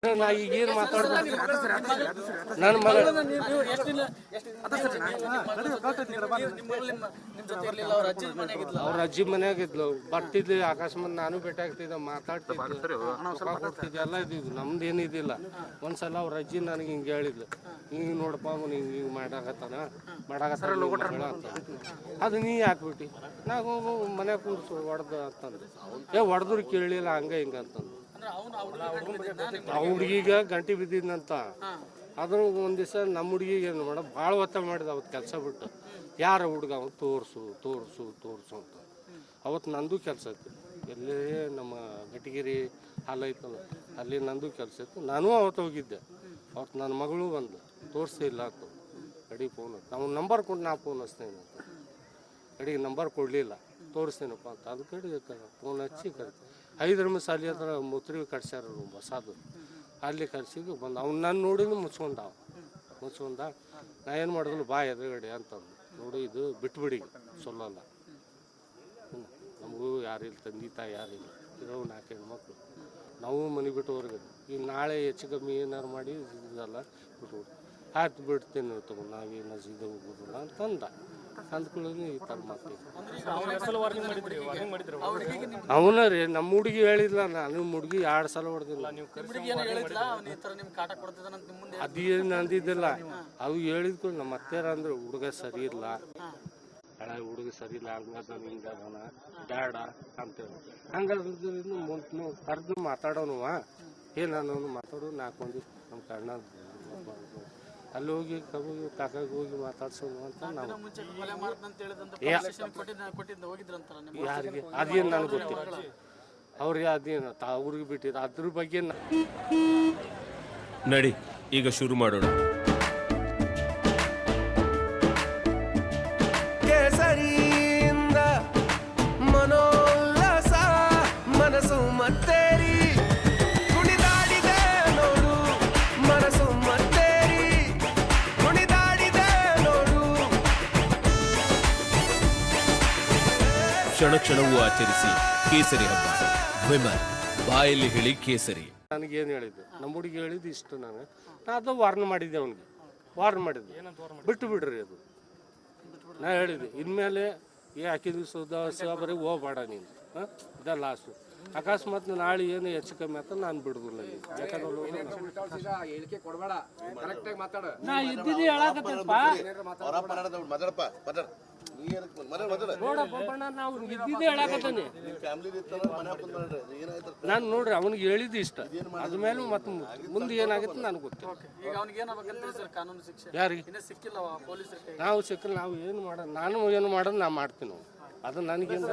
ನಾ ಈಗೇನು ಮಾತಾಡ್ತೀನಿ ನನ್ನ ಮಗ ಅವ್ರ ಅಜ್ಜಿ ಮನ್ಯಾಗಿದ್ಲು ಬರ್ತಿದ್ಲಿ ಅಕಸ್ಮಾತ್ ನಾನು ಭೇಟಿ ಆಗ್ತಿದ್ದೆ ಮಾತಾಡ್ತಿದ್ದೆ ಎಲ್ಲ ಇದ್ದಿದ್ದು ನಮ್ದು ಏನಿದ್ದಿಲ್ಲ ಒಂದ್ಸಲ ಅವ್ರ ಅಜ್ಜಿ ನನಗೆ ಹಿಂಗೆ ಹೇಳಿದ್ಲು ಹಿಂಗೆ ನೋಡಪ್ಪ ಅವ್ನು ಹಿಂಗೆ ಮಾಡಾಕತ್ತಾನ ಅದು ನೀ ಯಾಕ್ಬಿಟ್ಟು ನಾವು ಮನ್ಯಾಗ ಕುಂಡ್ಸು ಹೊಡೆದು ಅಂತಂದು ಹೊಡೆದ್ರು ಕೇಳಲಿಲ್ಲ ಹಂಗೆ ಹಿಂಗೆ ಅಂತಂದು ಹುಡುಗಿಗ ಗಂಟೆ ಬಿದ್ದಿದ್ನಂತ ಅದ್ರ ಒಂದ್ ದಿವಸ ನಮ್ಮ ಹುಡುಗಿಗೆ ಏನು ಮಾಡ ಭಾಳ ಒತ್ತಡ ಮಾಡಿದ ಅವತ್ತು ಕೆಲಸ ಬಿಟ್ಟು ಯಾರ ಹುಡುಗ ಅವ್ನು ತೋರಿಸು ತೋರಿಸು ತೋರಿಸು ಅಂತ ಅವತ್ತು ನಂದು ಕೆಲಸ ಇತ್ತು ಎಲ್ಲೇ ನಮ್ಮ ಗಟ್ಟಿಗಿರಿ ಹಾಲು ಐತಲ್ಲ ಅಲ್ಲಿ ನಂದು ಕೆಲಸ ಇತ್ತು ನಾನು ಅವತ್ತು ಹೋಗಿದ್ದೆ ಅವತ್ತು ನನ್ನ ಮಗಳು ಬಂದು ತೋರಿಸಿಲ್ಲ ಅಂತ ಕಡೆ ಫೋನ್ ನಾವು ನಂಬರ್ ಕೊಟ್ಟು ನಾ ಫೋನ್ ಹಚ್ತೇನೆ ಅಂತ ಕಡೆಗೆ ನಂಬರ್ ಕೊಡಲಿಲ್ಲ ತೋರಿಸ್ತೇನಪ್ಪ ಅಂತ ಅದು ಕಡೆ ಫೋನ್ ಹಚ್ಚಿ ಕರಿತೆ 5 ನಿಮಿಷ ಅಲ್ಲಿ ಹತ್ರ ಮುತ್ರಿ ಕಟ್ಸ್ಯಾರ ಹೊಸದು ಅಲ್ಲಿ ಕರ್ಸಿದ್ದು ಬಂದು ಅವ್ನು ನಾನು ನೋಡಿದ್ರು ಮುಚ್ಕೊಂಡ ನಾ ಏನು ಮಾಡಿದ್ರು ಬಾ ಎದುರುಗಡೆ ಅಂತಂದು ನೋಡಿ ಇದು ಬಿಟ್ಬಿಡಿ ಸೊಲ್ಲಲ್ಲ ನಮಗೂ ಯಾರಿಲ್ಲ ತಂದೆ ತಾಯಿ ಯಾರಿಲ್ಲ ಇರೋ 4 ಹೆಣ್ಮಕ್ಳು ನಾವು ಮನೆ ಬಿಟ್ಟು ಹೊರಗೆ ಈಗ ನಾಳೆ ಹೆಚ್ಚು ಕಮ್ಮಿ ಏನಾರು ಮಾಡಿ ಇದಲ್ಲ ಬಿಟ್ಬಿಡು ಆಯ್ತು ಬಿಡ್ತೀನಿ ತಗೊಂಡು ನಾವೇನು ಸೀದಾ ಹೋಗೋದಿಲ್ಲ ಅಂತಂದ ಅಂದ್ಕೊಳ್ಳೋದು ಈ ಥರ ಮಾತು ಅವನ ರೀ ನಮ್ಮ ಹುಡುಗಿ ಹೇಳಿದ್ಲ ನಾನು ಹುಡುಗಿ 2 ಸಲ ಹೊಡೆದಿಲ್ಲ ಅದೇನು ಅಂದಿದ್ದಿಲ್ಲ ಅವು ಹೇಳಿದ್ಕೊಂಡು ನಮ್ಮ ಅತ್ತೆರ ಅಂದ್ರೆ ಹುಡುಗ ಸರಿ ಇಲ್ಲ ಹಳೆ ಹುಡುಗ ಸರಿ ಇಲ್ಲ ಹಂಗದ ಹಿಂಗದನ ಬ್ಯಾಡ ಅಂತೇಳಿ ಹಂಗದ್ರಿಂದ ಕರೆದು ಮಾತಾಡೋನುವ ನಾನು ಮಾತಾಡೋ 4 ಮಂದಿ ನಮ್ಮ ಕಣ್ಣ ಅಲ್ಲಿ ಹೋಗಿ ಕಾಕಾಗ ಹೋಗಿ ಮಾತಾಡ್ಸೋದು ಅಂತ ನಾವು ಯಾರಿಗೆ ಅದೇನು ನನಗೆ ಗೊತ್ತಿಲ್ಲ ಅವ್ರಿಗೆ ಅದೇನು ಅವ್ರಿಗೆ ಬಿಟ್ಟಿದ್ದು ಅದ್ರ ಬಗ್ಗೆ ನಡಿ ಈಗ ಶುರು ಮಾಡೋಣ. ಕೇಸರಿಯಿಂದ ಮನೋಲ್ಲಾಸ ಮನಸ್ಸು ಮತ್ತೇರಿ ಕುಣಿದಾಡಿದೆ ನೋಡು ಮನಸ್ಸು ಮತ್ತೇರಿ ಕುಣಿದಾಡಿದೆ ನೋಡು. ಕ್ಷಣ ಕ್ಷಣವೂ ಆಚರಿಸಿ ಕೇಸರಿ ಹಬ್ಬ. ವಿಮಲ್ ಬಾಯಲ್ಲಿ ಹೇಳಿ ಕೇಸರಿ. ನನಗೇನು ಹೇಳಿದ್ದು ನಮ್ಮ ಹುಡುಗಿ ಹೇಳಿದ್ದು ಇಷ್ಟು ನಾನು ಅದು ವಾರ್ನ್ ಮಾಡಿದ್ದೆ ಅವನಿಗೆ ವಾರ್ನ್ ಮಾಡಿದ್ದೆ ಬಿಟ್ಟು ಬಿಡ್ರಿ ಅದು ನಾ ಹೇಳಿದ್ದೆ ಇನ್ಮೇಲೆ ಹಾಕಿದ್ವಿ ಸುಧಾರಿಸ ಬರೀ ಹೋಗ್ಬೇಡ ನೀನು ಇದ ಲಾಸ್ಟು ಅಕಸ್ಮಾತ್ ನಾಳೆ ಏನು ಹೆಚ್ಚು ಕಮ್ಮಿ ಆತ ನಾನು ಬಿಡುದಿಲ್ಲ ನಾನು ನೋಡ್ರಿ ಅವನಿಗೆ ಹೇಳಿದ್ದು ಇಷ್ಟ ಅದ್ಮೇಲೆ ಮತ್ತೆ ಮುಂದೆ ಏನಾಗುತ್ತೆ ನನಗೆ ಗೊತ್ತಿಲ್ಲ. ಯಾರಿಗೆ ನಾವು ಸಿಕ್ಕಲ್ಲ ನಾವು ಏನು ಮಾಡೋದು ನಾನು ಏನು ಮಾಡೋದು ನಾ ಮಾಡ್ತೀನಿ ಅದು ನನಗೇನು